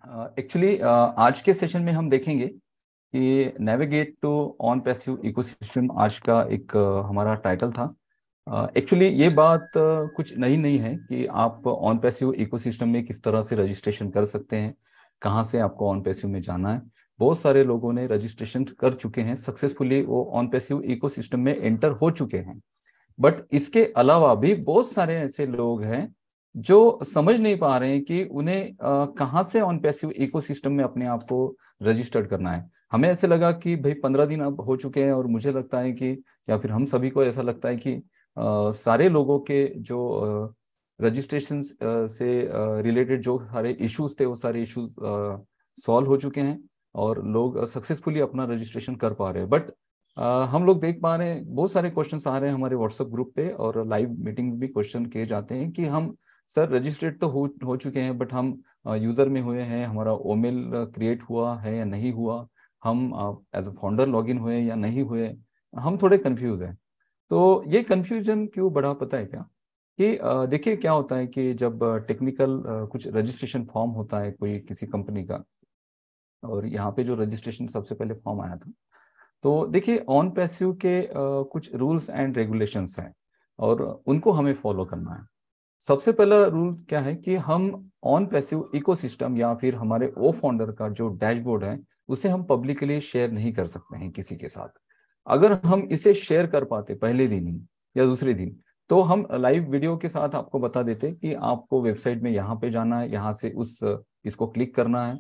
Actually आज के session में हम देखेंगे कि navigate to OnPassive ecosystem आज का एक हमारा टाइटल था। एक्चुअली ये बात कुछ नई नहीं है कि आप ऑन पैसिव इकोसिस्टम में किस तरह से रजिस्ट्रेशन कर सकते हैं, कहाँ से आपको ऑन पैसिव में जाना है। बहुत सारे लोगों ने रजिस्ट्रेशन कर चुके हैं सक्सेसफुली, वो ऑन पैसिव इकोसिस्टम में एंटर हो चुके हैं। बट इसके अलावा भी बहुत सारे ऐसे लोग हैं जो समझ नहीं पा रहे हैं कि उन्हें कहाँ से ऑन पैसिव इकोसिस्टम में अपने आप को रजिस्टर्ड करना है। हमें ऐसे लगा कि भाई 15 दिन अब हो चुके हैं और मुझे लगता है कि, या फिर हम सभी को ऐसा लगता है कि सारे लोगों के जो रजिस्ट्रेशन से रिलेटेड जो सारे इश्यूज थे वो सारे इश्यूज सॉल्व हो चुके हैं और लोग सक्सेसफुली अपना रजिस्ट्रेशन कर पा रहे हैं। बट हम लोग देख पा रहे हैं बहुत सारे क्वेश्चंस आ रहे हैं हमारे व्हाट्सएप ग्रुप पे, और लाइव मीटिंग में भी क्वेश्चन किए जाते हैं कि हम सर रजिस्ट्रेट तो हो चुके हैं, बट हम यूजर में हुए हैं, हमारा ओमेल क्रिएट हुआ है या नहीं हुआ, हम एज अ फाउंडर लॉगिन हुए या नहीं हुए, हम थोड़े कंफ्यूज हैं। तो ये कंफ्यूजन क्यों बढ़ा पता है क्या? कि देखिए क्या होता है कि जब टेक्निकल कुछ रजिस्ट्रेशन फॉर्म होता है कोई किसी कंपनी का, और यहाँ पे जो रजिस्ट्रेशन सबसे पहले फॉर्म आया था, तो देखिए ऑन पैसिव के कुछ रूल्स एंड रेगुलेशंस हैं और उनको हमें फॉलो करना है। सबसे पहला रूल क्या है कि हम ऑन पैसिव इकोसिस्टम या फिर हमारे ओ फाउंडर का जो डैशबोर्ड है उसे हम पब्लिकली शेयर नहीं कर सकते हैं किसी के साथ। अगर हम इसे शेयर कर पाते पहले दिन ही या दूसरे दिन, तो हम लाइव वीडियो के साथ आपको बता देते कि आपको वेबसाइट में यहाँ पे जाना है, यहाँ से उस इसको क्लिक करना है,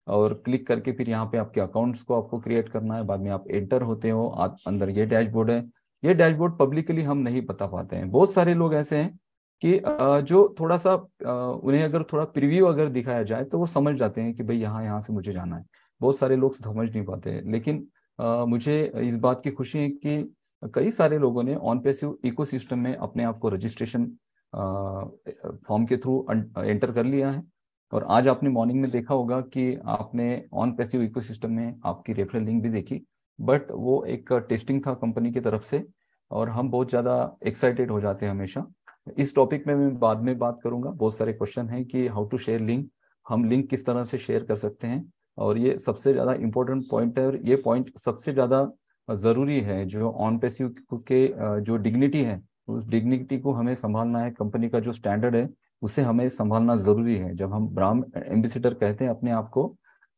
और क्लिक करके फिर यहाँ पे आपके अकाउंट्स को आपको क्रिएट करना है। बाद में आप एंटर होते हो, अंदर ये डैशबोर्ड है। ये डैशबोर्ड पब्लिकली हम नहीं बता पाते हैं। बहुत सारे लोग ऐसे हैं कि जो थोड़ा सा उन्हें अगर थोड़ा प्रीव्यू अगर दिखाया जाए तो वो समझ जाते हैं कि भाई यहाँ यहाँ से मुझे जाना है। बहुत सारे लोग समझ नहीं पाते हैं, लेकिन मुझे इस बात की खुशी है कि कई सारे लोगों ने ऑन पैसिव इकोसिस्टम में अपने आप को रजिस्ट्रेशन फॉर्म के थ्रू एंटर कर लिया है। और आज आपने मॉर्निंग में देखा होगा कि आपने ऑन पैसिव इकोसिस्टम में आपकी रेफरल लिंक भी देखी, बट वो एक टेस्टिंग था कंपनी की तरफ से, और हम बहुत ज़्यादा एक्साइटेड हो जाते हैं हमेशा। इस टॉपिक में मैं बाद में बात करूंगा। बहुत सारे क्वेश्चन हैं कि हाउ टू शेयर लिंक, हम लिंक किस तरह से शेयर कर सकते हैं, और ये सबसे ज़्यादा इंपॉर्टेंट पॉइंट है, और ये पॉइंट सबसे ज़्यादा ज़रूरी है। जो ऑन पैसिव के जो डिग्निटी है, उस डिग्निटी को हमें संभालना है। कंपनी का जो स्टैंडर्ड है उसे हमें संभालना जरूरी है। जब हम ब्रांड एम्बेसडर कहते हैं अपने आप को,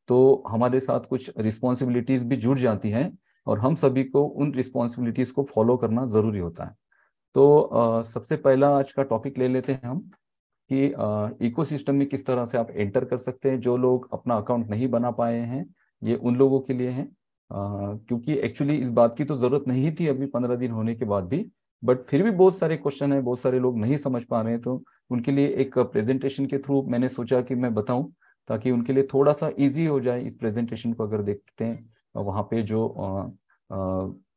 तो हमारे साथ कुछ रिस्पॉन्सिबिलिटीज भी जुड़ जाती हैं, और हम सभी को उन रिस्पॉन्सिबिलिटीज को फॉलो करना जरूरी होता है। तो सबसे पहला आज का टॉपिक ले लेते हैं हम कि इकोसिस्टम में किस तरह से आप एंटर कर सकते हैं। जो लोग अपना अकाउंट नहीं बना पाए हैं, ये उन लोगों के लिए है, क्योंकि एक्चुअली इस बात की तो जरूरत नहीं थी अभी 15 दिन होने के बाद भी, बट फिर भी बहुत सारे क्वेश्चन है, बहुत सारे लोग नहीं समझ पा रहे हैं। तो उनके लिए एक प्रेजेंटेशन के थ्रू मैंने सोचा कि मैं बताऊं, ताकि उनके लिए थोड़ा सा इजी हो जाए। इस प्रेजेंटेशन को अगर देखते हैं वहाँ पे जो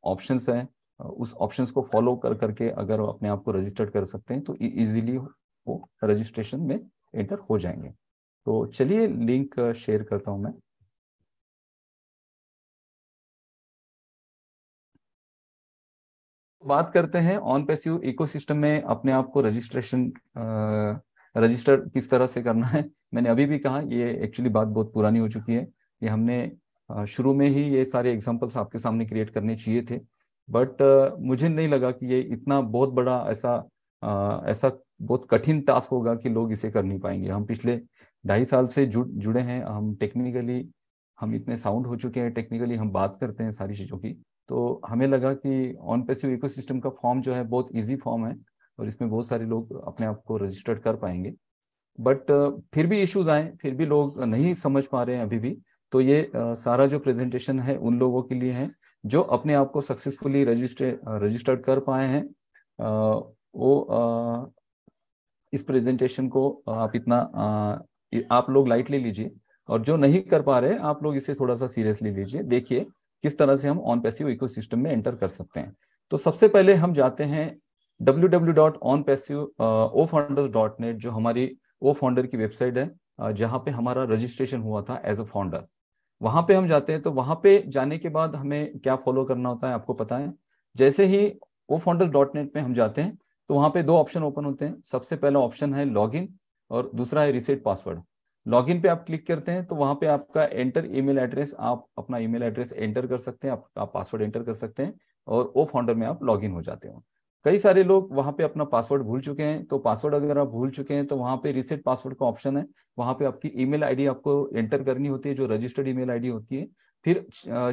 ऑप्शंस हैं, उस ऑप्शंस को फॉलो कर करके अगर अपने आप को रजिस्टर कर सकते हैं तो इजीली वो रजिस्ट्रेशन में एंटर हो जाएंगे। तो चलिए लिंक शेयर करता हूं मैं। बात करते हैं ऑन पैसिव इकोसिस्टम में अपने आप को रजिस्टर किस तरह से करना है। मैंने अभी भी कहा ये एक्चुअली बात बहुत पुरानी हो चुकी है। ये हमने शुरू में ही ये सारे एग्जांपल्स आपके सामने क्रिएट करने चाहिए थे, बट मुझे नहीं लगा कि ये इतना बहुत बड़ा ऐसा बहुत कठिन टास्क होगा कि लोग इसे कर नहीं पाएंगे। हम पिछले 2.5 साल से जुड़े हैं, हम टेक्निकली हम इतने साउंड हो चुके हैं, टेक्निकली हम बात करते हैं सारी चीज़ों की। तो हमें लगा कि ऑन पैसिव इकोसिस्टम का फॉर्म जो है बहुत इजी फॉर्म है, और इसमें बहुत सारे लोग अपने आप को रजिस्टर्ड कर पाएंगे। बट फिर भी इश्यूज आए, फिर भी लोग नहीं समझ पा रहे हैं अभी भी। तो ये सारा जो प्रेजेंटेशन है उन लोगों के लिए है जो अपने आप को सक्सेसफुली रजिस्टर्ड कर पाए हैं। वो इस प्रेजेंटेशन को आप आप लोग लाइटली लीजिए, और जो नहीं कर पा रहे आप लोग इसे थोड़ा सा सीरियसली लीजिए। देखिए किस तरह से हम ऑन पैसिव इकोसिस्टम में एंटर कर सकते हैं। तो सबसे पहले हम जाते हैं www.onpassiveofounders.net, जो हमारी ओ फाउंडर की वेबसाइट है, जहाँ पे हमारा रजिस्ट्रेशन हुआ था एज अ फाउंडर। वहां पे हम जाते हैं। तो वहां पे जाने के बाद हमें क्या फॉलो करना होता है आपको पता है। जैसे ही ofounders.net में हम जाते हैं, तो वहां पे 2 ऑप्शन ओपन होते हैं। सबसे पहला ऑप्शन है लॉगिन, और दूसरा है रीसेट पासवर्ड। लॉगिन पे आप क्लिक करते हैं तो वहां पे आपका एंटर ईमेल एड्रेस, आप अपना ईमेल एड्रेस एंटर कर सकते हैं, आप पासवर्ड एंटर कर सकते हैं और ओ फाउंडर में आप लॉगिन हो जाते हो। कई सारे लोग वहां पे अपना पासवर्ड भूल चुके हैं, तो पासवर्ड अगर आप भूल चुके हैं तो वहां पे रीसेट पासवर्ड का ऑप्शन है, वहां पे आपकी ईमेल आईडी आपको एंटर करनी होती है जो रजिस्टर्ड ईमेल आईडी होती है। फिर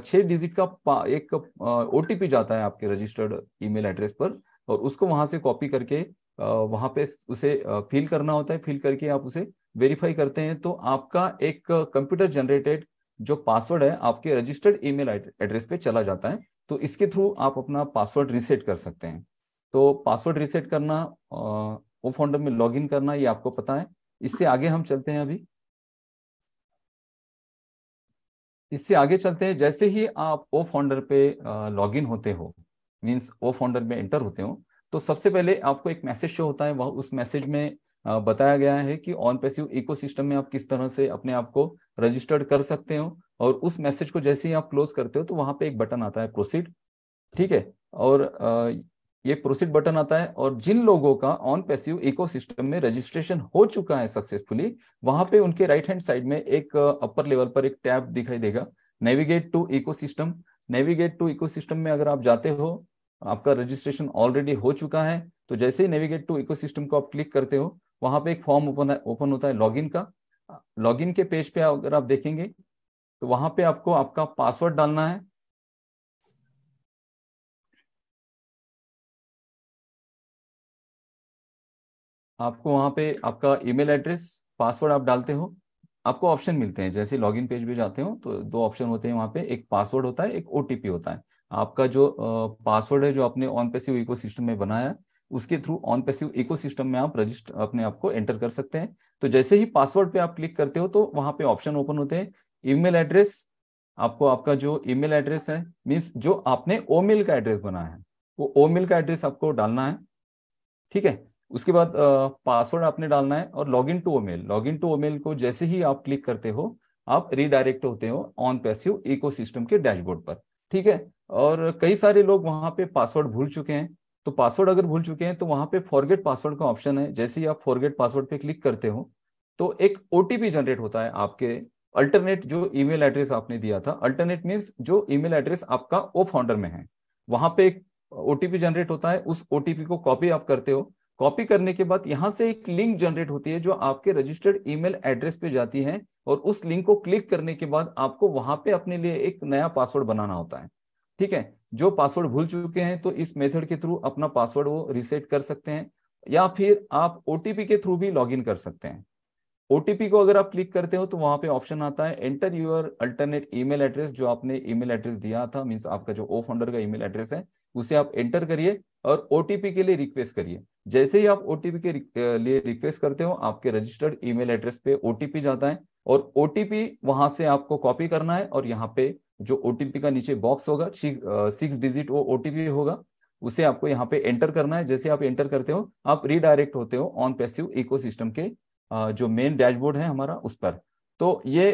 6 डिजिट का एक ओटीपी जाता है आपके रजिस्टर्ड ईमेल एड्रेस पर, और उसको वहां से कॉपी करके वहां पे उसे फिल करना होता है। फिल करके आप उसे वेरीफाई करते हैं तो आपका एक कंप्यूटर जनरेटेड जो पासवर्ड है आपके रजिस्टर्ड ईमेल एड्रेस पे चला जाता है। तो इसके थ्रू आप अपना पासवर्ड रीसेट कर सकते हैं। तो पासवर्ड रीसेट करना, ओ फाउंडर में लॉगिन करना, ये आपको पता है। इससे आगे हम चलते हैं। अभी इससे आगे चलते हैं। जैसे ही आप ओ फाउंडर पे लॉगिन होते हो, मींस ओ फाउंडर में एंटर होते हो, तो सबसे पहले आपको एक मैसेज शो होता है। वह उस मैसेज में बताया गया है कि ऑन पैसिव इकोसिस्टम में आप किस तरह से अपने आप को रजिस्टर्ड कर सकते हो। और उस मैसेज को जैसे ही आप क्लोज करते हो तो वहां पे एक बटन आता है प्रोसीड। ठीक है। और ये प्रोसीड बटन आता है, और जिन लोगों का ऑन पैसिव इकोसिस्टम में रजिस्ट्रेशन हो चुका है सक्सेसफुली, वहां पे उनके राइट हैंड साइड में एक अपर लेवल पर एक टैब दिखाई देगा, navigate to ecosystem. Navigate to ecosystem में अगर आप जाते हो, आपका रजिस्ट्रेशन ऑलरेडी हो चुका है, तो जैसे ही नेविगेट टू इकोसिस्टम को आप क्लिक करते हो, वहां पे एक फॉर्म ओपन होता है लॉगिन का। लॉगिन के पेज पे अगर आप देखेंगे तो वहां पे आपको आपका पासवर्ड डालना है। आपको वहां पे आपका ईमेल एड्रेस, पासवर्ड आप डालते हो। आपको ऑप्शन मिलते हैं जैसे लॉगिन पेज पे जाते हो तो दो ऑप्शन होते हैं वहां पे, एक पासवर्ड होता है, एक ओटीपी होता है। आपका जो पासवर्ड है जो आपने ऑन पैसिव इकोसिस्टम में बनाया है, उसके थ्रू ऑन पैसिव इकोसिस्टम में आप रजिस्टर अपने आप को एंटर कर सकते हैं। तो जैसे ही पासवर्ड पे आप क्लिक करते हो तो वहां पे ऑप्शन ओपन होते हैं। ईमेल एड्रेस, आपको आपका जो ईमेल एड्रेस है, मीन्स जो आपने ओमेल का एड्रेस बनाया है, वो ओमेल का एड्रेस आपको डालना है। ठीक है। उसके बाद पासवर्ड आपने डालना है, और login to O mail, login to O mail को जैसे ही आप क्लिक करते हो, आप रीडायरेक्ट होते हो ऑन पैसिव इकोसिस्टम के डैशबोर्ड पर। ठीक है। और कई सारे लोग वहां पे पासवर्ड भूल चुके हैं, तो पासवर्ड अगर भूल चुके हैं तो वहां पे फॉरगेट पासवर्ड का ऑप्शन है। जैसे ही आप फॉरगेट पासवर्ड पे क्लिक करते हो तो एक ओटीपी जनरेट होता है आपके अल्टरनेट जो ईमेल एड्रेस आपने दिया था। अल्टरनेट मीन्स जो ईमेल एड्रेस आपका ओ फाउंडर में है, वहां पे एक ओटीपी जनरेट होता है। उस ओटीपी को कॉपी आप करते हो। कॉपी करने के बाद यहां से एक लिंक जनरेट होती है जो आपके रजिस्टर्ड ईमेल एड्रेस पे जाती है, और उस लिंक को क्लिक करने के बाद आपको वहां पे अपने लिए एक नया पासवर्ड बनाना होता है। ठीक है। जो पासवर्ड भूल चुके हैं तो इस मेथड के थ्रू अपना पासवर्ड वो रीसेट कर सकते हैं, या फिर आप ओटीपी के थ्रू भी लॉगिन कर सकते हैं। ओटीपी को अगर आप क्लिक करते हो तो वहां पे ऑप्शन आता है enter your alternate email address. जो आपने ईमेल एड्रेस दिया था, मींस आपका जो ओ फाउंडर का ईमेल एड्रेस है, उसे आप एंटर करिए और ओटीपी के लिए रिक्वेस्ट करिए। जैसे ही आप ओटीपी के लिए रिक्वेस्ट करते हो, आपके रजिस्टर्ड ईमेल एड्रेस पे ओटीपी जाता है, और ओटीपी वहां से आपको कॉपी करना है, और यहाँ पे जो ओटीपी का नीचे बॉक्स होगा, 6 डिजिट वो ओटीपी होगा, उसे आपको यहाँ पे एंटर करना है। जैसे आप एंटर करते हो, आप रीडायरेक्ट होते हो ऑन पैसिव इकोसिस्टम के जो मेन डैशबोर्ड है हमारा, उस पर। तो ये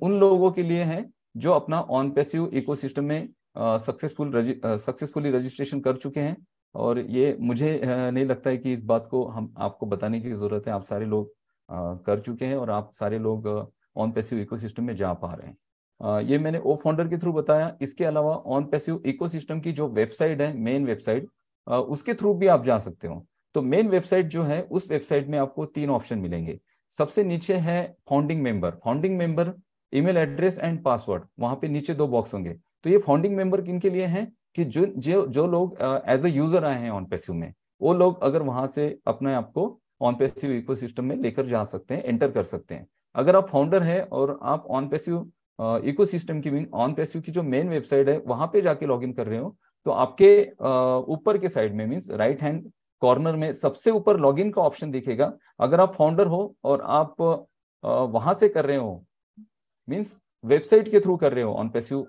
उन लोगों के लिए है जो अपना ऑन पैसिव इकोसिस्टम में सक्सेसफुली रजिस्ट्रेशन कर चुके हैं। और ये मुझे नहीं लगता है कि इस बात को हम आपको बताने की जरूरत है। आप सारे लोग कर चुके हैं, और आप सारे लोग ऑन पैसिव इकोसिस्टम में जा पा रहे हैं। ये मैंने ओ फाउंडर के थ्रू बताया। इसके अलावा ऑन पैसिव इकोसिस्टम की जो वेबसाइट है, मेन वेबसाइट, उसके थ्रू भी आप जा सकते हो। तो मेन वेबसाइट जो है, उस वेबसाइट में आपको 3 ऑप्शन मिलेंगे। सबसे नीचे है founding member. Founding member, email address and password, वहां पे नीचे 2 बॉक्स होंगे। तो ये फाउंडिंग मेंबर किन के लिए हैं कि जो जो जो लोग एज अ यूजर आए हैं ऑन पैसिव में, वो लोग अगर वहां से अपने आप को ऑन पैसिव इकोसिस्टम में लेकर जा सकते हैं, एंटर कर सकते हैं। अगर आप फाउंडर है और आप ऑन पैसिव इकोसिस्टम की, ऑन पैसिव की जो मेन वेबसाइट है, वहां पे जाके लॉगिन कर रहे हो, तो आपके ऊपर के साइड में, मीन्स राइट हैंड कॉर्नर में सबसे ऊपर लॉगिन का ऑप्शन दिखेगा। अगर आप फाउंडर हो और आप वहां से कर रहे हो, मीन्स वेबसाइट के थ्रू कर रहे हो ऑन पैसिव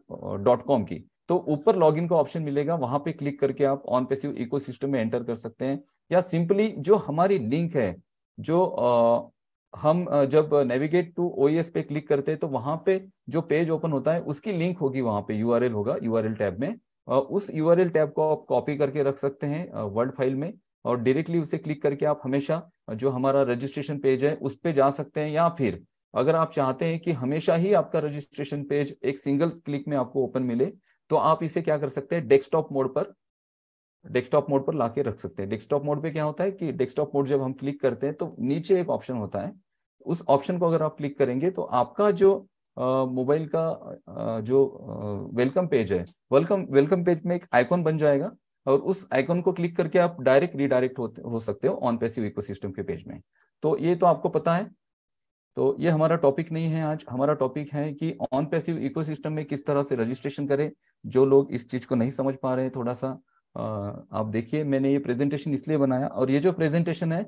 .com की, तो ऊपर लॉगिन का ऑप्शन मिलेगा। वहां पे क्लिक करके आप ऑन पैसिव इकोसिस्टम में एंटर कर सकते हैं। या सिंपली जो हमारी लिंक है, जो हम जब नेविगेट टू ओएस पे क्लिक करते हैं तो वहां पे जो पेज ओपन होता है उसकी लिंक होगी, वहां पे यूआरएल होगा, यूआरएल टैब में। उस यूआरएल टैब को आप कॉपी करके रख सकते हैं वर्ड फाइल में, और डायरेक्टली उसे क्लिक करके आप हमेशा जो हमारा रजिस्ट्रेशन पेज है उस पे जा सकते हैं। या फिर अगर आप चाहते हैं कि हमेशा ही आपका रजिस्ट्रेशन पेज एक सिंगल क्लिक में आपको ओपन मिले, तो आप इसे क्या कर सकते हैं, डेस्कटॉप मोड पर लाके रख सकते हैं। डेस्कटॉप मोड पे क्या होता है कि डेस्कटॉप मोड जब हम क्लिक करते हैं तो नीचे एक ऑप्शन होता है, उस ऑप्शन को अगर आप क्लिक करेंगे तो आपका जो मोबाइल का जो वेलकम पेज है, वेलकम वेलकम पेज में एक आइकॉन बन जाएगा, और उस आइकॉन को क्लिक करके आप डायरेक्ट रिडायरेक्ट हो सकते हो ऑन पैसिव इकोसिस्टम के पेज में। तो ये तो आपको पता है। तो ये हमारा टॉपिक नहीं है आज, हमारा टॉपिक है कि ऑन पैसिव इकोसिस्टम में किस तरह से रजिस्ट्रेशन करें। जो लोग इस चीज को नहीं समझ पा रहे हैं, थोड़ा सा आप देखिए, मैंने ये प्रेजेंटेशन इसलिए बनाया, और ये जो प्रेजेंटेशन है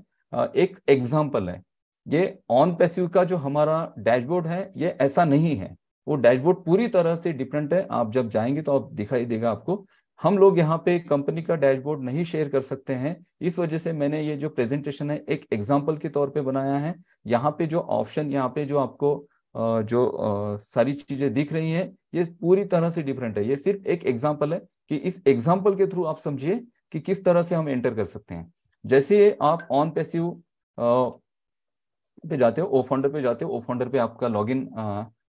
एक एग्जाम्पल है। ये ऑन पैसिव का जो हमारा डैशबोर्ड है ये ऐसा नहीं है, वो डैशबोर्ड पूरी तरह से डिफरेंट है। आप जब जाएंगे तो आप दिखाई देगा आपको। हम लोग यहाँ पे कंपनी का डैशबोर्ड नहीं शेयर कर सकते हैं, इस वजह से मैंने ये जो प्रेजेंटेशन है एक एग्जाम्पल के तौर पे बनाया है। यहाँ पे जो ऑप्शन, यहाँ पे जो आपको जो सारी चीजें दिख रही हैं, ये पूरी तरह से डिफरेंट है। ये सिर्फ एक एग्जाम्पल है कि इस एग्जाम्पल के थ्रू आप समझिए कि किस तरह से हम एंटर कर सकते हैं। जैसे आप ऑन पैसिव पे जाते हो, ओ फाउंडर पे जाते हो, ओ फाउंडर पे आपका लॉगिन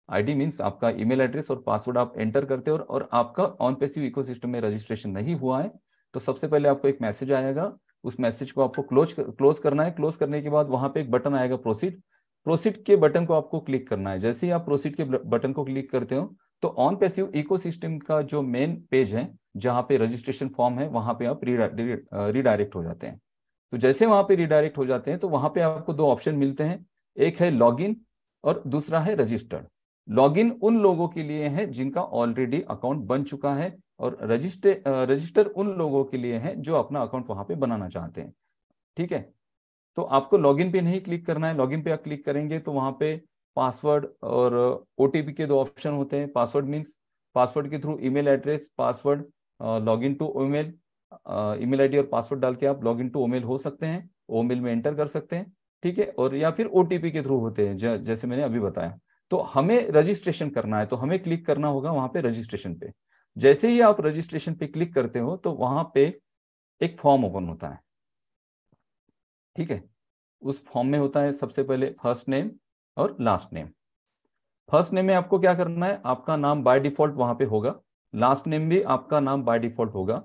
आईडी मींस आपका ईमेल एड्रेस और पासवर्ड आप एंटर करते हो, और आपका ऑन पैसिव इकोसिस्टम में रजिस्ट्रेशन नहीं हुआ है, तो सबसे पहले आपको एक मैसेज आएगा। उस मैसेज को आपको क्लोज करना है। क्लोज करने के बाद वहां पे एक बटन आएगा प्रोसीड। प्रोसीड के बटन को आपको क्लिक करना है। जैसे ही आप प्रोसीड के बटन को क्लिक करते हो तो ऑन पैसिव इकोसिस्टम का जो मेन पेज है जहां पे रजिस्ट्रेशन फॉर्म है, वहां पे आप रिडायरेक्ट हो जाते हैं। तो जैसे वहां पे रिडायरेक्ट हो जाते हैं तो वहां पे आपको दो ऑप्शन मिलते हैं, एक है लॉगिन और दूसरा है रजिस्टर्ड। लॉगिन उन लोगों के लिए है जिनका ऑलरेडी अकाउंट बन चुका है, और रजिस्टर उन लोगों के लिए है जो अपना अकाउंट वहां पे बनाना चाहते हैं। ठीक है, तो आपको लॉगिन पे नहीं क्लिक करना है। लॉगिन पे आप क्लिक करेंगे तो वहां पे पासवर्ड और ओटीपी के दो ऑप्शन होते हैं। पासवर्ड मीन्स पासवर्ड के through email address, password login to email, email ID और पासवर्ड डाल के आप लॉगिन टू ईमेल हो सकते हैं, ईमेल में एंटर कर सकते हैं। ठीक है, और या फिर ओटीपी के थ्रू होते हैं जैसे मैंने अभी बताया। तो हमें रजिस्ट्रेशन करना है तो हमें क्लिक करना होगा वहां पे रजिस्ट्रेशन पे। जैसे ही आप रजिस्ट्रेशन पे क्लिक करते हो तो वहां पे एक फॉर्म ओपन होता है। ठीक है, उस फॉर्म में होता है सबसे पहले फर्स्ट नेम और लास्ट नेम। फर्स्ट नेम में आपको क्या करना है, आपका नाम बाय डिफॉल्ट वहां पे होगा, लास्ट नेम भी आपका नाम बाय डिफॉल्ट होगा।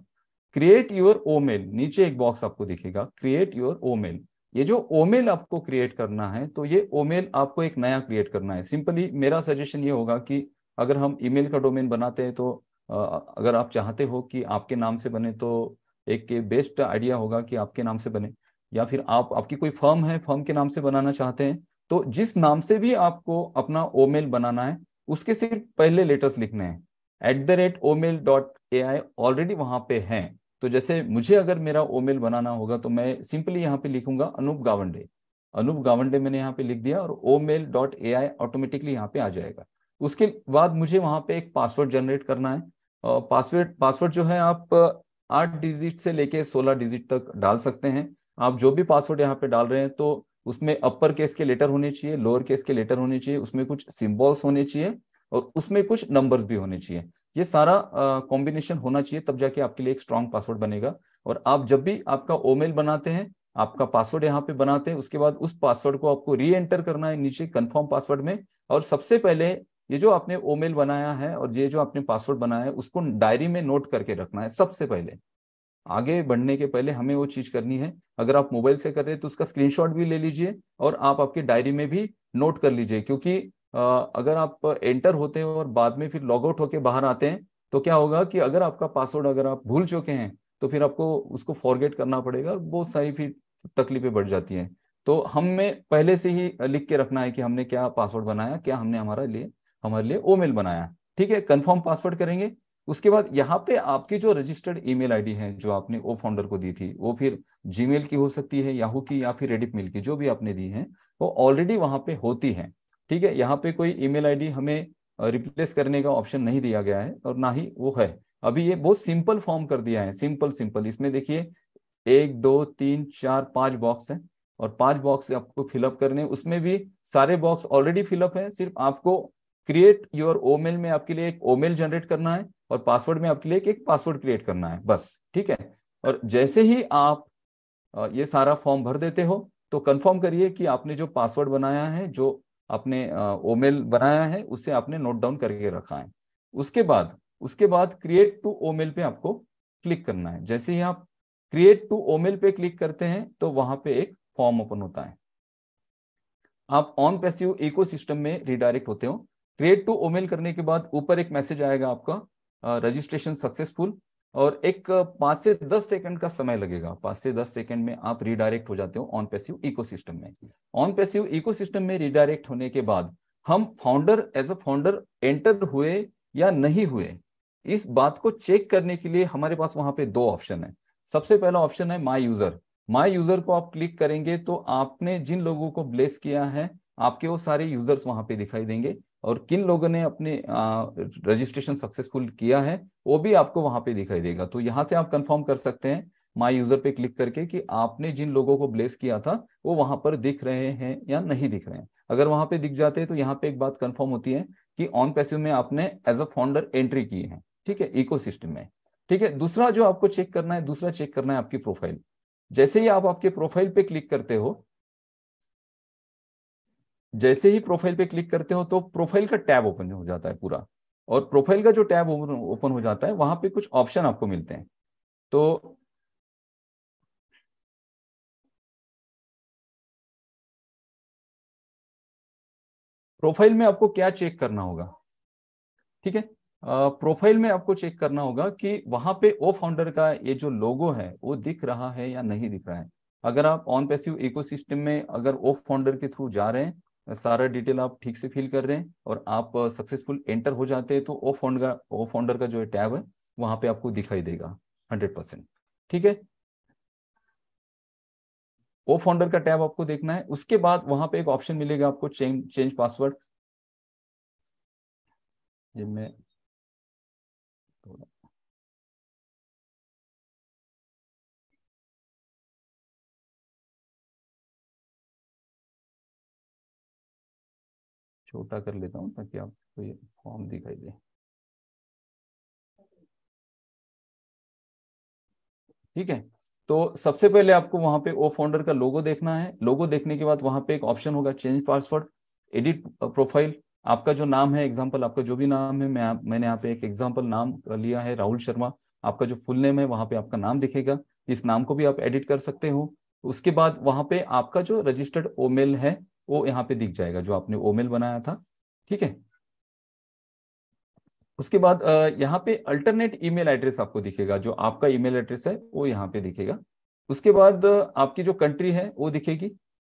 क्रिएट योर ओमेल, नीचे एक बॉक्स आपको दिखेगा, क्रिएट योर ओमेल। ये जो ओमेल आपको क्रिएट करना है, तो ये ओमेल आपको एक नया क्रिएट करना है। सिंपली मेरा सजेशन ये होगा कि अगर हम ईमेल का डोमेन बनाते हैं तो अगर आप चाहते हो कि आपके नाम से बने तो एक बेस्ट आइडिया होगा कि आपके नाम से बने, या फिर आपकी कोई फर्म है, फर्म के नाम से बनाना चाहते हैं, तो जिस नाम से भी आपको अपना ओमेल बनाना है उसके सिर्फ पहले लेटर्स लिखने हैं। @omail.ai ऑलरेडी वहां पे है। तो जैसे मुझे अगर मेरा ओमेल बनाना होगा तो मैं सिंपली यहाँ पे लिखूंगा अनूप गावंडे। अनूप गावंडे मैंने यहाँ पे लिख दिया और omail.ai ऑटोमेटिकली यहाँ पे आ जाएगा। उसके बाद मुझे वहां पे एक पासवर्ड जनरेट करना है। पासवर्ड पासवर्ड जो है आप 8 डिजिट से लेके 16 डिजिट तक डाल सकते हैं। आप जो भी पासवर्ड यहाँ पे डाल रहे हैं तो उसमें अपर केस के लेटर होने चाहिए, लोअर केस के लेटर होने चाहिए, उसमें कुछ सिंबल्स होने चाहिए और उसमें कुछ नंबर्स भी होने चाहिए। ये सारा कॉम्बिनेशन होना चाहिए, तब जाके आपके लिए एक स्ट्रांग पासवर्ड बनेगा। और आप जब भी आपका ओमेल बनाते हैं, आपका पासवर्ड यहाँ पे बनाते हैं, उसके बाद उस पासवर्ड को आपको री एंटर करना है नीचे कंफर्म पासवर्ड में। और सबसे पहले ये जो आपने ओमेल बनाया है और ये जो आपने पासवर्ड बनाया है उसको डायरी में नोट करके रखना है। सबसे पहले आगे बढ़ने के पहले हमें वो चीज करनी है। अगर आप मोबाइल से कर रहे हैं तो उसका स्क्रीनशॉट भी ले लीजिए और आप आपकी डायरी में भी नोट कर लीजिए, क्योंकि अगर आप एंटर होते हैं और बाद में फिर लॉग आउट होके बाहर आते हैं तो क्या होगा कि अगर आपका पासवर्ड अगर आप भूल चुके हैं तो फिर आपको उसको फॉरगेट करना पड़ेगा और बहुत सारी फिर तकलीफें बढ़ जाती हैं। तो हमें पहले से ही लिख के रखना है कि हमने क्या पासवर्ड बनाया, क्या हमने हमारे लिए ओमेल बनाया। ठीक है, कंफर्म पासवर्ड करेंगे। उसके बाद यहाँ पे आपकी जो रजिस्टर्ड ईमेल आईडी है जो आपने ओ फाउंडर को दी थी, वो फिर जीमेल की हो सकती है, याहू की, या फिर रेडिट मेल की, जो भी आपने दी है वो ऑलरेडी वहां पे होती है। ठीक है, यहाँ पे कोई ईमेल आईडी हमें रिप्लेस करने का ऑप्शन नहीं दिया गया है और ना ही वो है। अभी ये बहुत सिंपल फॉर्म कर दिया है, सिंपल सिंपल। इसमें देखिए 1 2 3 4 5 बॉक्स है और 5 बॉक्स आपको फिलअप करने हैं। उसमें भी सारे बॉक्स ऑलरेडी फिलअप है, सिर्फ आपको क्रिएट योर ओमेल में आपके लिए एक ओमेल जनरेट करना है और पासवर्ड में आपके लिए एक पासवर्ड क्रिएट करना है, बस। ठीक है, और जैसे ही आप ये सारा फॉर्म भर देते हो तो कंफर्म करिए कि आपने जो पासवर्ड बनाया है, जो आपने ओमेल बनाया है, उससे आपने नोट डाउन करके रखा है। उसके बाद क्रिएट टू ओमेल पे आपको क्लिक करना है। जैसे ही आप क्रिएट टू ओमेल पे क्लिक करते हैं तो वहां पे एक फॉर्म ओपन होता है। आप ऑन पैसिव इकोसिस्टम में रिडायरेक्ट होते हो। क्रिएट टू ओमेल करने के बाद ऊपर एक मैसेज आएगा आपका, रजिस्ट्रेशन सक्सेसफुल, और एक 5 से 10 सेकंड का समय लगेगा। 5 से 10 सेकंड में आप रिडायरेक्ट हो जाते हो ऑन पैसिव इकोसिस्टम में। ऑन पैसिव इकोसिस्टम में रिडायरेक्ट होने के बाद हम founder as a founder enter हुए या नहीं हुए, इस बात को चेक करने के लिए हमारे पास वहां पे 2 ऑप्शन है। सबसे पहला ऑप्शन है माई यूजर। माई यूजर को आप क्लिक करेंगे तो आपने जिन लोगों को ब्लेस किया है, आपके वो सारे यूजर्स वहां पे दिखाई देंगे, और किन लोगों ने अपने रजिस्ट्रेशन सक्सेसफुल किया है वो भी आपको वहां पे दिखाई देगा। तो यहाँ से आप कंफर्म कर सकते हैं माई यूजर पे क्लिक करके कि आपने जिन लोगों को ब्लेस किया था वो वहां पर दिख रहे हैं या नहीं दिख रहे हैं। अगर वहां पे दिख जाते हैं तो यहाँ पे एक बात कंफर्म होती है कि ऑन पैसिव में आपने एज अ फाउंडर एंट्री की है, ठीक है, इकोसिस्टम में। ठीक है, दूसरा जो आपको चेक करना है, दूसरा चेक करना है आपकी प्रोफाइल। जैसे ही आप आपके प्रोफाइल पे क्लिक करते हो, जैसे ही प्रोफाइल पे क्लिक करते हो तो प्रोफाइल का टैब ओपन हो जाता है पूरा। और प्रोफाइल का जो टैब ओपन हो जाता है वहां पे कुछ ऑप्शन आपको मिलते हैं। तो प्रोफाइल में आपको क्या चेक करना होगा, ठीक है, प्रोफाइल में आपको चेक करना होगा कि वहां पे ओ फाउंडर का ये जो लोगो है वो दिख रहा है या नहीं दिख रहा है। अगर आप ऑन पैसिव इकोसिस्टम में अगर ओ फाउंडर के थ्रू जा रहे हैं, सारा डिटेल आप ठीक से फिल कर रहे हैं और आप सक्सेसफुल एंटर हो जाते हैं, तो ओ फाउंडर का जो टैब है वहां पे आपको दिखाई देगा 100%। ठीक है, ओ फाउंडर का टैब आपको देखना है। उसके बाद वहां पे एक ऑप्शन मिलेगा आपको, चेंज पासवर्ड। ये मैं थोड़ा छोटा कर लेता हूँ ताकि आपको ये फॉर्म दिखाई दे। ठीक है, तो सबसे पहले आपको वहां पे ओ फाउंडर का लोगो देखना है। लोगो देखने के बाद वहां पे एक ऑप्शन होगा चेंज पासवर्ड, एडिट प्रोफाइल। आपका जो नाम है, एग्जांपल आपका जो भी नाम है, मैंने यहाँ पे एक एग्जांपल नाम लिया है राहुल शर्मा। आपका जो फुल नेम है वहां पे आपका नाम दिखेगा, इस नाम को भी आप एडिट कर सकते हो। उसके बाद वहां पे आपका जो रजिस्टर्ड ओमेल है वो यहाँ पे दिख जाएगा, जो आपने ओमेल बनाया था। ठीक है, उसके बाद यहाँ पे अल्टरनेट ईमेल एड्रेस आपको दिखेगा, जो आपका ईमेल एड्रेस है वो यहाँ पे दिखेगा। उसके बाद आपकी जो कंट्री है वो दिखेगी।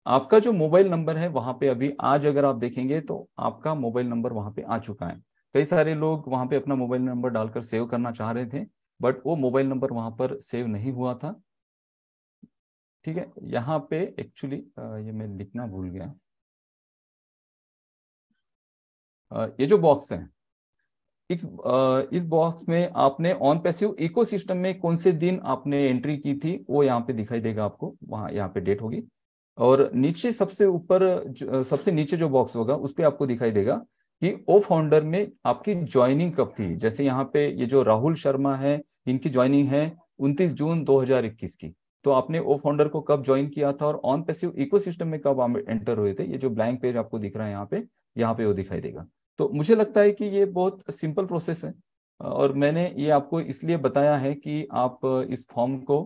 आपका जो मोबाइल नंबर है वहां पे अभी आज अगर आप देखेंगे तो आपका मोबाइल नंबर वहां पे आ चुका है। कई सारे लोग वहां पे अपना मोबाइल नंबर डालकर सेव करना चाह रहे थे, बट वो मोबाइल नंबर वहां पर सेव नहीं हुआ था। ठीक है, यहाँ पे एक्चुअली ये मैं लिखना भूल गया। ये जो बॉक्स है, इस बॉक्स में आपने ऑन पैसिव इकोसिस्टम में कौन से दिन आपने एंट्री की थी वो यहाँ पे दिखाई देगा आपको, वहाँ यहाँ पे डेट होगी। और नीचे सबसे ऊपर सबसे नीचे जो बॉक्स होगा उस पे आपको दिखाई देगा कि ओ फाउंडर में आपकी ज्वाइनिंग कब थी। जैसे यहाँ पे ये जो राहुल शर्मा है, इनकी ज्वाइनिंग है 29 जून 2021 की। तो आपने ओ फाउंडर को कब ज्वाइन किया था और ऑन पैसिव इकोसिस्टम में कब आप एंटर हुए थे, ये जो ब्लैंक पेज आपको दिख रहा है यहाँ पे वो दिखाई देगा। तो मुझे लगता है कि ये बहुत सिंपल प्रोसेस है, और मैंने ये आपको इसलिए बताया है कि आप इस फॉर्म को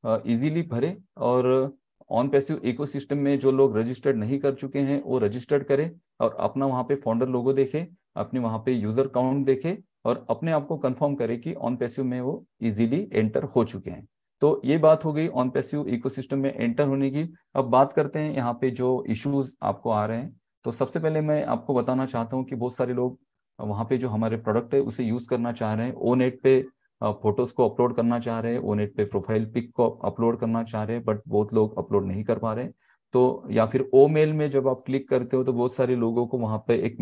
इजीली भरें, और ऑन पैसिव इकोसिस्टम में जो लोग रजिस्टर्ड नहीं कर चुके हैं वो रजिस्टर्ड करें, और अपना वहाँ पे फाउंडर लोगो देखें, अपने वहाँ पे यूजर काउंट देखें, और अपने आप को कंफर्म करें कि ऑन पैसिव में वो इजीली एंटर हो चुके हैं। तो ये बात हो गई ऑन पैसिव इकोसिस्टम में एंटर होने की। अब बात करते हैं यहाँ पे जो इश्यूज आपको आ रहे हैं। तो सबसे पहले मैं आपको बताना चाहता हूँ कि बहुत सारे लोग वहाँ पे जो हमारे प्रोडक्ट है उसे यूज करना चाह रहे हैं, ओ नेट पे फोटोज को अपलोड करना चाह रहे हैं, ओ नेट पे प्रोफाइल पिक को अपलोड करना चाह रहे हैं, बट बहुत लोग अपलोड नहीं कर पा रहे हैं। तो या फिर ओ मेल में जब आप क्लिक करते हो तो बहुत सारे लोगों को वहाँ पे एक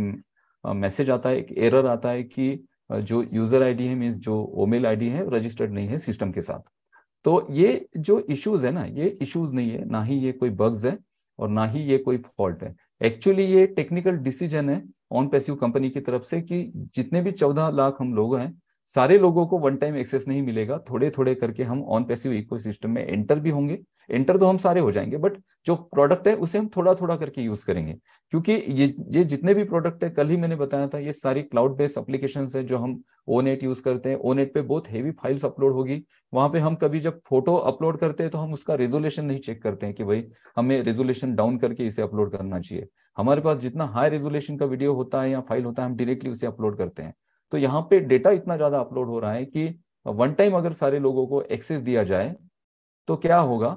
मैसेज आता है, एक एरर आता है कि जो यूजर आईडी है, मीन्स जो ओ मेल आईडी है रजिस्टर्ड नहीं है सिस्टम के साथ। तो ये जो इश्यूज है ना, ये इश्यूज नहीं है, ना ही ये कोई बग्स है और ना ही ये कोई फॉल्ट है। एक्चुअली ये टेक्निकल डिसीजन है ऑन पैसिव कंपनी की तरफ से कि जितने भी 14 लाख हम लोग हैं सारे लोगों को वन टाइम एक्सेस नहीं मिलेगा, थोड़े थोड़े करके हम ऑन पैसिव इकोसिस्टम में एंटर भी होंगे। एंटर तो हम सारे हो जाएंगे, बट जो प्रोडक्ट है उसे हम थोड़ा थोड़ा करके यूज करेंगे, क्योंकि ये जितने भी प्रोडक्ट है, कल ही मैंने बताया था, ये सारी क्लाउड बेस्ड एप्लीकेशन है जो हम ओनेट यूज करते हैं। ओनेट पे बहुत हेवी फाइल्स अपलोड होगी, वहां पे हम कभी जब फोटो अपलोड करते हैं तो हम उसका रेजोल्यूशन नहीं चेक करते हैं कि भाई हमें रेजोल्यूशन डाउन करके इसे अपलोड करना चाहिए। हमारे पास जितना हाई रेजोल्यूशन का वीडियो होता है या फाइल होता है, हम डायरेक्टली उसे अपलोड करते हैं। तो यहाँ पे डेटा इतना ज्यादा अपलोड हो रहा है कि वन टाइम अगर सारे लोगों को एक्सेस दिया जाए तो क्या होगा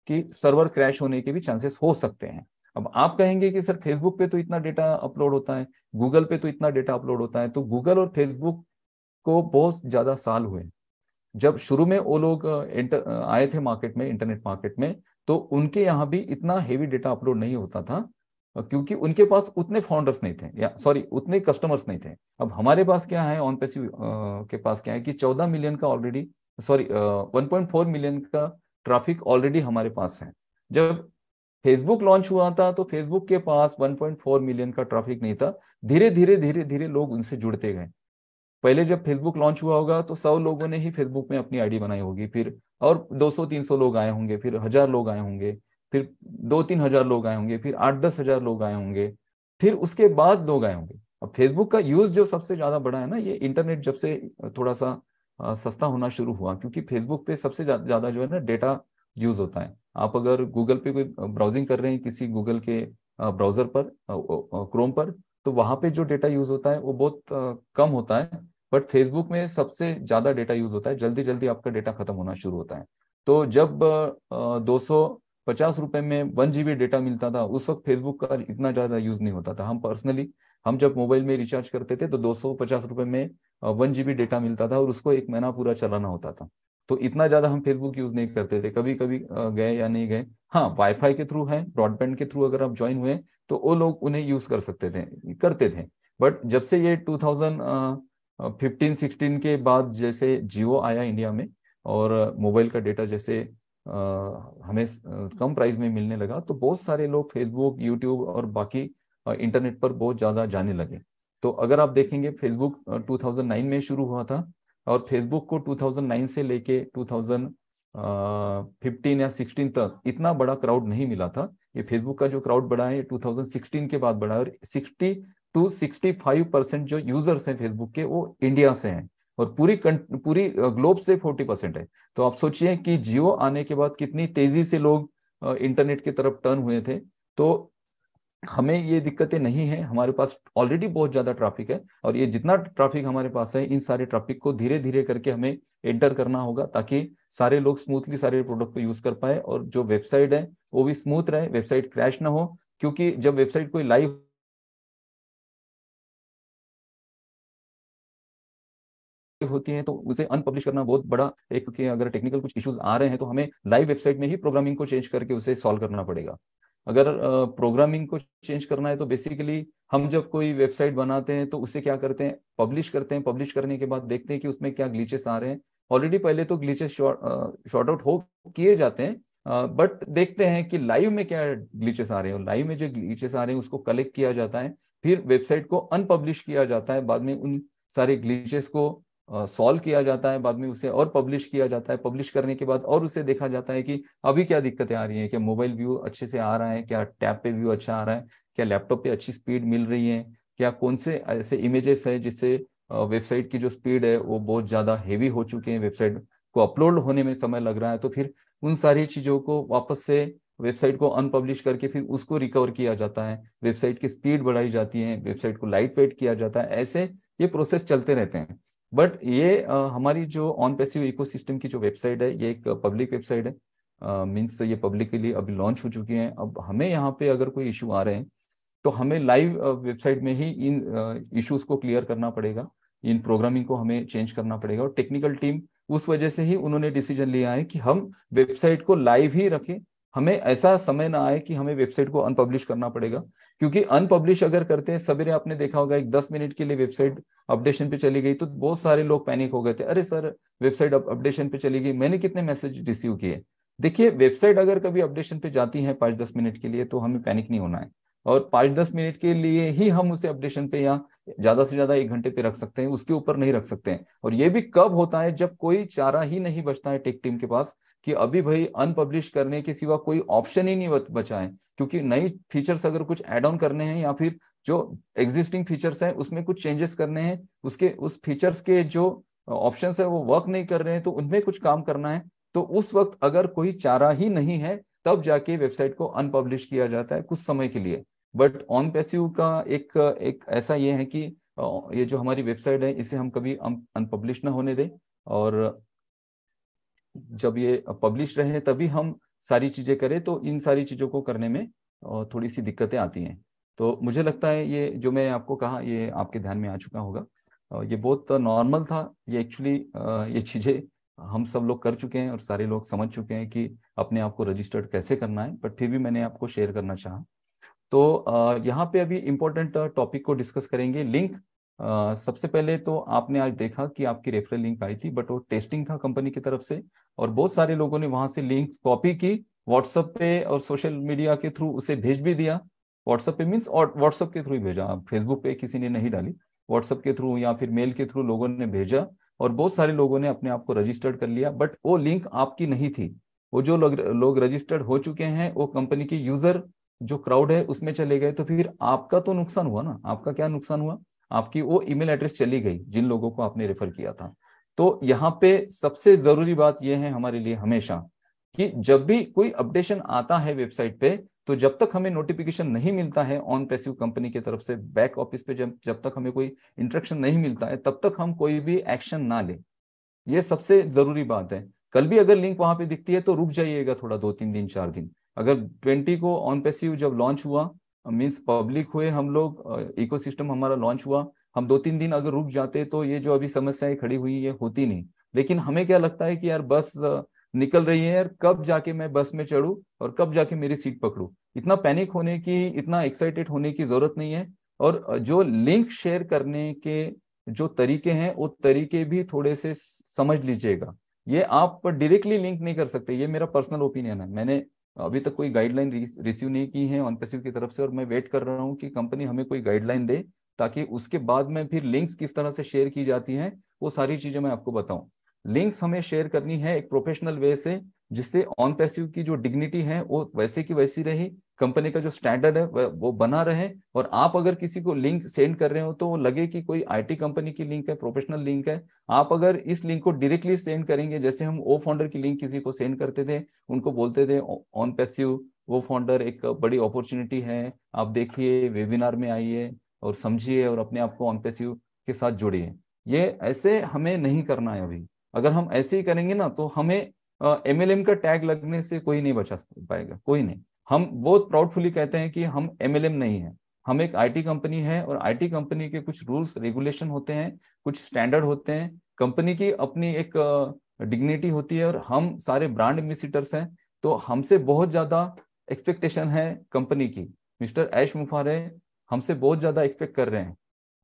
कि सर्वर क्रैश होने के भी चांसेस हो सकते हैं। अब आप कहेंगे कि सर फेसबुक पे तो इतना डेटा अपलोड होता है, गूगल पे तो इतना डेटा अपलोड होता है। तो गूगल और फेसबुक को बहुत ज्यादा साल हुए। जब शुरू में वो लोग आए थे मार्केट में, इंटरनेट मार्केट में, तो उनके यहाँ भी इतना हेवी डेटा अपलोड नहीं होता था, क्योंकि उनके पास उतने फाउंडर्स नहीं थे, या सॉरी उतने कस्टमर्स नहीं थे। अब हमारे पास क्या है, ऑन पैसिव के पास क्या है कि 14 मिलियन का ऑलरेडी, सॉरी 1.4 मिलियन का ट्रैफिक ऑलरेडी हमारे पास है। जब फेसबुक लॉन्च हुआ था तो फेसबुक के पास 1.4 मिलियन का ट्रैफिक नहीं था। धीरे धीरे धीरे धीरे लोग उनसे जुड़ते गए। पहले जब फेसबुक लॉन्च हुआ होगा तो 100 लोगों ने ही फेसबुक में अपनी आईडी बनाई होगी, फिर और 200-300 लोग आए होंगे, फिर 1000 लोग आए होंगे, फिर 2-3 हजार लोग आए होंगे, फिर 8-10 हजार लोग आए होंगे, फिर उसके बाद लोग आए होंगे। अब फेसबुक का यूज जो सबसे ज्यादा बढ़ा है ना, ये इंटरनेट जब से थोड़ा सा सस्ता होना शुरू हुआ, क्योंकि फेसबुक पे सबसे ज्यादा जो है ना डेटा यूज होता है। आप अगर गूगल पे कोई ब्राउजिंग कर रहे हैं किसी गूगल के ब्राउजर पर, क्रोम पर, तो वहां पे जो डेटा यूज होता है वो बहुत कम होता है। बट फेसबुक में सबसे ज्यादा डेटा यूज होता है, जल्दी जल्दी आपका डेटा खत्म होना शुरू होता है। तो जब 250 रुपए में 1 GB डेटा मिलता था, उस वक्त फेसबुक का इतना ज्यादा यूज नहीं होता था। हम पर्सनली, हम जब मोबाइल में रिचार्ज करते थे तो 250 रुपए में 1 GB डेटा मिलता था, और उसको एक महीना पूरा चलाना होता था। तो इतना ज्यादा हम फेसबुक यूज नहीं करते थे। कभी कभी गए या नहीं गए, हाँ वाईफाई के थ्रू है, ब्रॉडबैंड के थ्रू अगर आप ज्वाइन हुए तो वो लोग उन्हें यूज कर सकते थे, करते थे। बट जब से ये 2015-16 के बाद जैसे जियो आया इंडिया में, और मोबाइल का डेटा जैसे हमें कम प्राइस में मिलने लगा, तो बहुत सारे लोग फेसबुक, यूट्यूब और बाकी इंटरनेट पर बहुत ज्यादा जाने लगे। तो अगर आप देखेंगे, फेसबुक 2009 में शुरू हुआ था, और फेसबुक को 2009 से लेके 2015 या 16 तक इतना बड़ा क्राउड नहीं मिला था। ये फेसबुक का जो क्राउड बढ़ा है, ये 2016 के बाद बढ़ा है, और 60-65% जो यूजर्स हैं फेसबुक के, वो इंडिया से हैं, और पूरी ग्लोब से 40% है। तो आप सोचिए कि जियो आने के बाद कितनी तेजी से लोग इंटरनेट की तरफ टर्न हुए थे। तो हमें ये दिक्कतें नहीं है, हमारे पास ऑलरेडी बहुत ज्यादा ट्रैफिक है, और ये जितना ट्रैफिक हमारे पास है, इन सारे ट्रैफिक को धीरे धीरे करके हमें एंटर करना होगा, ताकि सारे लोग स्मूथली सारे प्रोडक्ट को यूज कर पाए, और जो वेबसाइट है वो भी स्मूथ रहे, वेबसाइट क्रैश ना हो। क्योंकि जब वेबसाइट कोई लाइव होती है तो उसे अनपब्लिश करना बहुत बड़ा एक, कि अगर टेक्निकल कुछ इश्यूज आ रहे हैं तो हमें लाइव वेबसाइट में ही प्रोग्रामिंग को चेंज करके उसे सॉल्व करना पड़ेगा। अगर प्रोग्रामिंग को चेंज करना है तो बेसिकली हम जब कोई वेबसाइट बनाते हैं तो उसे क्या करते हैं, पब्लिश करते हैं। पब्लिश करने के बाद देखते हैं कि उसमें क्या ग्लिचेस आ रहे हैं। ऑलरेडी पहले तो ग्लिचेस शॉर्ट आउट हो किए जाते हैं, बट देखते हैं कि लाइव में क्या ग्लिचेस आ रहे हैं, और लाइव में जो ग्लिचेस आ रहे हैं उसको कलेक्ट किया जाता है, फिर वेबसाइट को अनपब्लिश किया जाता है। बाद में उन सारे ग्लिचेस को सॉल्व किया जाता है, बाद में उसे और पब्लिश किया जाता है। पब्लिश करने के बाद और उसे देखा जाता है कि अभी क्या दिक्कतें आ रही हैं, क्या मोबाइल व्यू अच्छे से आ रहा है, क्या टैब पे व्यू अच्छा आ रहा है, क्या लैपटॉप पे अच्छी स्पीड मिल रही है, क्या कौन से ऐसे इमेजेस है जिससे वेबसाइट की जो स्पीड है वो बहुत ज्यादा हेवी हो चुके हैं, वेबसाइट को अपलोड होने में समय लग रहा है। तो फिर उन सारी चीजों को वापस से वेबसाइट को अनपब्लिश करके फिर उसको रिकवर किया जाता है, वेबसाइट की स्पीड बढ़ाई जाती है, वेबसाइट को लाइट वेट किया जाता है। ऐसे ये प्रोसेस चलते रहते हैं। बट ये हमारी जो ऑन पैसिव इकोसिस्टम की जो वेबसाइट है, ये एक पब्लिक वेबसाइट है, मीन्स ये पब्लिकली अभी लॉन्च हो चुकी है। अब हमें यहाँ पे अगर कोई इशू आ रहे हैं तो हमें लाइव वेबसाइट में ही इन इश्यूज को क्लियर करना पड़ेगा, इन प्रोग्रामिंग को हमें चेंज करना पड़ेगा। और टेक्निकल टीम, उस वजह से ही उन्होंने डिसीजन लिया है कि हम वेबसाइट को लाइव ही रखें। हमें ऐसा समय ना आए कि हमें वेबसाइट को अनपब्लिश करना पड़ेगा, क्योंकि अनपब्लिश अगर करते हैं, सवेरे आपने देखा होगा एक 10 मिनट के लिए वेबसाइट अपडेशन पे चली गई तो बहुत सारे लोग पैनिक हो गए थे, अरे सर वेबसाइट अपडेशन पे चली गई, मैंने कितने मैसेज रिसीव किए। देखिए, वेबसाइट अगर कभी अपडेशन पे जाती है 5-10 मिनट के लिए तो हमें पैनिक नहीं होना है। और 5-10 मिनट के लिए ही हम उसे अपडेशन पे या ज्यादा से ज्यादा 1 घंटे पे रख सकते हैं, उसके ऊपर नहीं रख सकते हैं। और ये भी कब होता है, जब कोई चारा ही नहीं बचता है टेक टीम के पास कि अभी भाई अनपब्लिश करने के सिवा कोई ऑप्शन ही नहीं बचा है, क्योंकि नई फीचर्स अगर कुछ ऐड ऑन करने हैं या फिर जो एग्जिस्टिंग फीचर्स हैं उसमें कुछ चेंजेस करने हैं, उसके उस फीचर्स के जो ऑप्शंस है वो वर्क नहीं कर रहे हैं, तो उनमें कुछ काम करना है। तो उस वक्त अगर कोई चारा ही नहीं है तब जाके वेबसाइट को अनपब्लिश किया जाता है कुछ समय के लिए। बट ऑन पैसिव का एक एक ऐसा ये है कि ये जो हमारी वेबसाइट है इसे हम कभी अनपब्लिश ना होने दें, और जब ये पब्लिश रहे तभी हम सारी चीजें करें। तो इन सारी चीजों को करने में थोड़ी सी दिक्कतें आती हैं। तो मुझे लगता है ये जो मैंने आपको कहा ये आपके ध्यान में आ चुका होगा। ये बहुत नॉर्मल था, ये एक्चुअली ये चीजें हम सब लोग कर चुके हैं और सारे लोग समझ चुके हैं कि अपने आप को रजिस्टर्ड कैसे करना है, बट फिर भी मैंने आपको शेयर करना चाहा। तो यहाँ पे अभी इम्पोर्टेंट टॉपिक को डिस्कस करेंगे, लिंक। सबसे पहले तो आपने आज देखा कि आपकी रेफरल लिंक आई थी, बट वो टेस्टिंग था कंपनी की तरफ से, और बहुत सारे लोगों ने वहां से लिंक कॉपी की, व्हाट्सएप पे और सोशल मीडिया के थ्रू उसे भेज भी दिया। व्हाट्सएप पे मीन्स और व्हाट्सएप के थ्रू ही भेजा, फेसबुक पे किसी ने नहीं डाली, व्हाट्सएप के थ्रू या फिर मेल के थ्रू लोगों ने भेजा, और बहुत सारे लोगों ने अपने आप को रजिस्टर्ड कर लिया। बट वो लिंक आपकी नहीं थी। वो जो लोग रजिस्टर्ड हो चुके हैं वो कंपनी के यूजर जो क्राउड है उसमें चले गए, तो फिर आपका तो नुकसान हुआ ना। आपका क्या नुकसान हुआ, आपकी वो ईमेल एड्रेस चली गई जिन लोगों को आपने रेफर किया था। तो यहाँ पे सबसे जरूरी बात यह है हमारे लिए हमेशा कि जब भी कोई अपडेशन आता है वेबसाइट पे, तो जब तक हमें नोटिफिकेशन नहीं मिलता है ऑन पैसिव कंपनी की तरफ से बैक ऑफिस पे, जब तक हमें कोई इंस्ट्रक्शन नहीं मिलता है तब तक हम कोई भी एक्शन ना ले। ये सबसे जरूरी बात है। कल भी अगर लिंक वहां पे दिखती है तो रुक जाइएगा थोड़ा, 2-3 दिन 4 दिन। अगर 20 को ऑन पैसिव जब लॉन्च हुआ, मीन्स पब्लिक हुए हम लोग, इकोसिस्टम हमारा लॉन्च हुआ, हम 2-3 दिन अगर रुक जाते तो ये जो अभी समस्याएं खड़ी हुई ये होती नहीं। लेकिन हमें क्या लगता है कि यार बस निकल रही है यार, कब जाके मैं बस में चढ़ूं और कब जाके मेरी सीट पकड़ूं। इतना पैनिक होने की, इतना एक्साइटेड होने की जरूरत नहीं है। और जो लिंक शेयर करने के जो तरीके हैं वो तरीके भी थोड़े से समझ लीजिएगा। ये आप डायरेक्टली लिंक नहीं कर सकते, ये मेरा पर्सनल ओपिनियन है। मैंने अभी तक कोई गाइडलाइन रिसीव नहीं की है ऑनपैसिव की तरफ से, और मैं वेट कर रहा हूँ कि कंपनी हमें कोई गाइडलाइन दे, ताकि उसके बाद में फिर लिंक्स किस तरह से शेयर की जाती हैं वो सारी चीजें मैं आपको बताऊं। लिंक्स हमें शेयर करनी है एक प्रोफेशनल वे से, जिससे ऑन पैसिव की जो डिग्निटी है वो वैसे की वैसी रही, कंपनी का जो स्टैंडर्ड है वो बना रहे। और आप अगर किसी को लिंक सेंड कर रहे हो तो वो लगे कि कोई आईटी कंपनी की लिंक है, प्रोफेशनल लिंक है। आप अगर इस लिंक को डायरेक्टली सेंड करेंगे, जैसे हम ओ फाउंडर की लिंक किसी को सेंड करते थे, उनको बोलते थे ऑन पैसिव वो फाउंडर एक बड़ी अपॉर्चुनिटी है, आप देखिए वेबिनार में आइए और समझिए और अपने आप को ऑन पैसिव के साथ जोड़िए। ये ऐसे हमें नहीं करना है अभी। अगर हम ऐसे ही करेंगे ना तो हमें एमएलएम का टैग लगने से कोई नहीं बचा पाएगा, कोई नहीं। हम बहुत प्राउडफुली कहते हैं कि हम एमएलएम नहीं है, हम एक आईटी कंपनी है, और आईटी कंपनी के कुछ रूल्स रेगुलेशन होते हैं, कुछ स्टैंडर्ड होते हैं, कंपनी की अपनी एक डिग्निटी होती है, और हम सारे ब्रांड एम्बेसडर्स हैं। तो हमसे बहुत ज्यादा एक्सपेक्टेशन है कंपनी की। मिस्टर ऐश मुफारे हमसे बहुत ज्यादा एक्सपेक्ट कर रहे हैं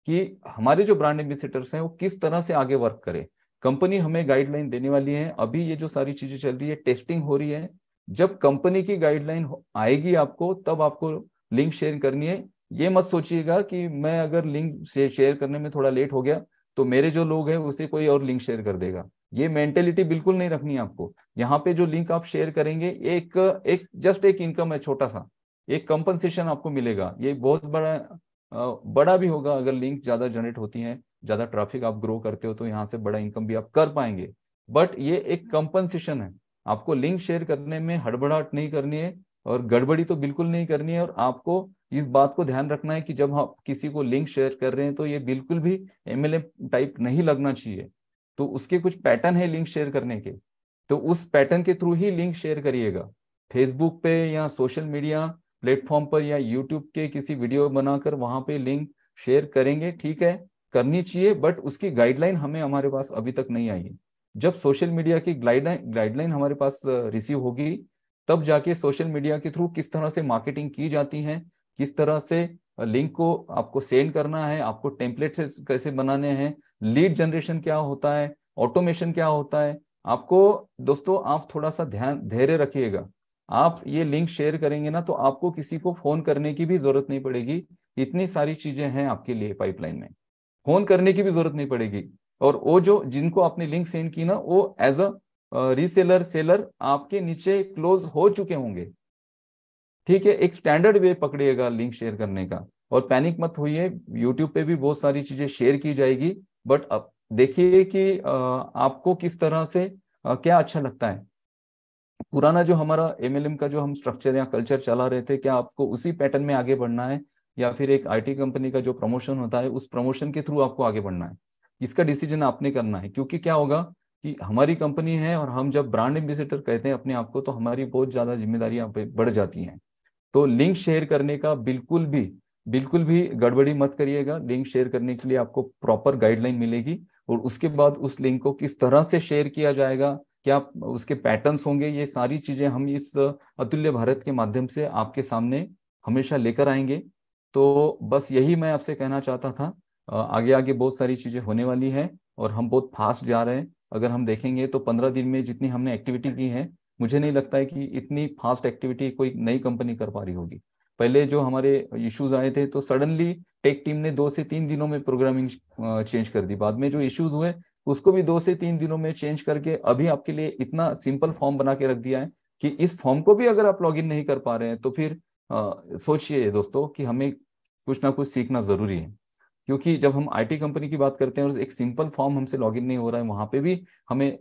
कि हमारे जो ब्रांड एम्बेसडर्स हैं वो किस तरह से आगे वर्क करे। कंपनी हमें गाइडलाइन देने वाली है, अभी ये जो सारी चीजें चल रही है टेस्टिंग हो रही है। जब कंपनी की गाइडलाइन आएगी आपको तब आपको लिंक शेयर करनी है। ये मत सोचिएगा कि मैं अगर लिंक शेयर करने में थोड़ा लेट हो गया तो मेरे जो लोग हैं उसे कोई और लिंक शेयर कर देगा। ये मेंटेलिटी बिल्कुल नहीं रखनी है आपको। यहाँ पे जो लिंक आप शेयर करेंगे एक एक जस्ट एक इनकम है, छोटा सा एक कंपनसेशन आपको मिलेगा। ये बहुत बड़ा भी होगा अगर लिंक ज्यादा जनरेट होती हैं, ज्यादा ट्रैफिक आप ग्रो करते हो तो यहाँ से बड़ा इनकम भी आप कर पाएंगे। बट ये एक कंपनसेशन है। आपको लिंक शेयर करने में हड़बड़ाहट नहीं करनी है और गड़बड़ी तो बिल्कुल नहीं करनी है। और आपको इस बात को ध्यान रखना है कि जब आप किसी को लिंक शेयर कर रहे हैं तो ये बिल्कुल भी एमएलएम टाइप नहीं लगना चाहिए। तो उसके कुछ पैटर्न है लिंक शेयर करने के, तो उस पैटर्न के थ्रू ही लिंक शेयर करिएगा। फेसबुक पे या सोशल मीडिया प्लेटफॉर्म पर या यूट्यूब के किसी वीडियो बनाकर वहां पे लिंक शेयर करेंगे, ठीक है, करनी चाहिए, बट उसकी गाइडलाइन हमें हमारे पास अभी तक नहीं आई है। जब सोशल मीडिया की गाइडलाइन हमारे पास रिसीव होगी तब जाके सोशल मीडिया के थ्रू किस तरह से मार्केटिंग की जाती है, किस तरह से लिंक को आपको सेंड करना है, आपको टेम्पलेट से कैसे बनाने हैं, लीड जनरेशन क्या होता है, ऑटोमेशन क्या होता है। आपको दोस्तों आप थोड़ा सा ध्यान धैर्य रखिएगा। आप ये लिंक शेयर करेंगे ना तो आपको किसी को फोन करने की भी जरूरत नहीं पड़ेगी। इतनी सारी चीजें हैं आपके लिए पाइपलाइन में, फोन करने की भी जरूरत नहीं पड़ेगी। और वो जो जिनको आपने लिंक सेंड की ना, वो एज अ रीसेलर सेलर आपके नीचे क्लोज हो चुके होंगे। ठीक है, एक स्टैंडर्ड वे पकड़िएगा लिंक शेयर करने का। और पैनिक मत होइए, यूट्यूब पे भी बहुत सारी चीजें शेयर की जाएगी। बट अब देखिए कि आपको किस तरह से क्या अच्छा लगता है। पुराना जो हमारा एमएलएम का जो हम स्ट्रक्चर या कल्चर चला रहे थे, क्या आपको उसी पैटर्न में आगे बढ़ना है, या फिर एक आईटी कंपनी का जो प्रमोशन होता है उस प्रमोशन के थ्रू आपको आगे बढ़ना है? इसका डिसीजन आपने करना है। क्योंकि क्या होगा कि हमारी कंपनी है और हम जब ब्रांड एम्बेसडर कहते हैं अपने आप को, तो हमारी बहुत ज्यादा जिम्मेदारियां पे बढ़ जाती हैं। तो लिंक शेयर करने का बिल्कुल भी गड़बड़ी मत करिएगा। लिंक शेयर करने के लिए आपको प्रॉपर गाइडलाइन मिलेगी, और उसके बाद उस लिंक को किस तरह से शेयर किया जाएगा, क्या उसके पैटर्न्स होंगे, ये सारी चीजें हम इस अतुल्य भारत के माध्यम से आपके सामने हमेशा लेकर आएंगे। तो बस यही मैं आपसे कहना चाहता था। आगे आगे बहुत सारी चीजें होने वाली है, और हम बहुत फास्ट जा रहे हैं। अगर हम देखेंगे तो 15 दिन में जितनी हमने एक्टिविटी की है, मुझे नहीं लगता है कि इतनी फास्ट एक्टिविटी कोई नई कंपनी कर पा रही होगी। पहले जो हमारे इश्यूज आए थे तो सडनली टेक टीम ने 2 से 3 दिनों में प्रोग्रामिंग चेंज कर दी। बाद में जो इश्यूज हुए उसको भी 2 से 3 दिनों में चेंज करके अभी आपके लिए इतना सिंपल फॉर्म बना के रख दिया है कि इस फॉर्म को भी अगर आप लॉगिन नहीं कर पा रहे हैं तो फिर सोचिए दोस्तों कि हमें कुछ ना कुछ सीखना जरूरी है। क्योंकि जब हम आईटी कंपनी की बात करते हैं और एक सिंपल फॉर्म हमसे लॉगिन नहीं हो रहा है, वहां पे भी हमें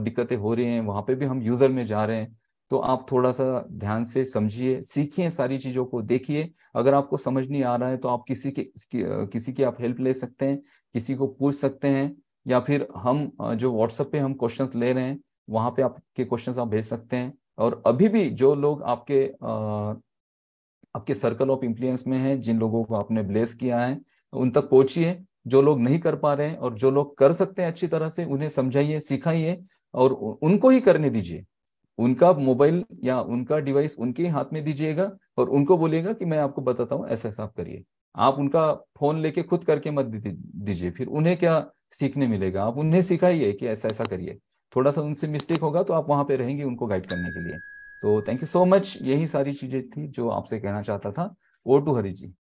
दिक्कतें हो रही हैं, वहां पे भी हम यूजर में जा रहे हैं। तो आप थोड़ा सा ध्यान से समझिए, सीखिए, सारी चीजों को देखिए। अगर आपको समझ नहीं आ रहा है तो आप किसी की आप हेल्प ले सकते हैं, किसी को पूछ सकते हैं, या फिर हम जो व्हाट्सएप पे हम क्वेश्चंस ले रहे हैं वहां पे आपके क्वेश्चंस आप भेज सकते हैं। और अभी भी जो लोग आपके सर्कल ऑफ इन्फ्लुएंस में हैं, जिन लोगों को आपने ब्लेस किया है, उन तक पहुंचिए। जो लोग नहीं कर पा रहे हैं और जो लोग कर सकते हैं अच्छी तरह से, उन्हें समझाइए, सिखाइए, और उनको ही करने दीजिए। उनका मोबाइल या उनका डिवाइस उनके हाथ में दीजिएगा, और उनको बोलिएगा कि मैं आपको बताता हूँ, ऐसा ऐसा आप करिए। आप उनका फोन लेके खुद करके मत दीजिए, फिर उन्हें क्या सीखने मिलेगा। आप उन्हें सिखाइए कि ऐसा ऐसा करिए। थोड़ा सा उनसे मिस्टेक होगा तो आप वहां पे रहेंगे उनको गाइड करने के लिए। तो थैंक यू सो मच, यही सारी चीजें थी जो आपसे कहना चाहता था। ओ टू हरी जी।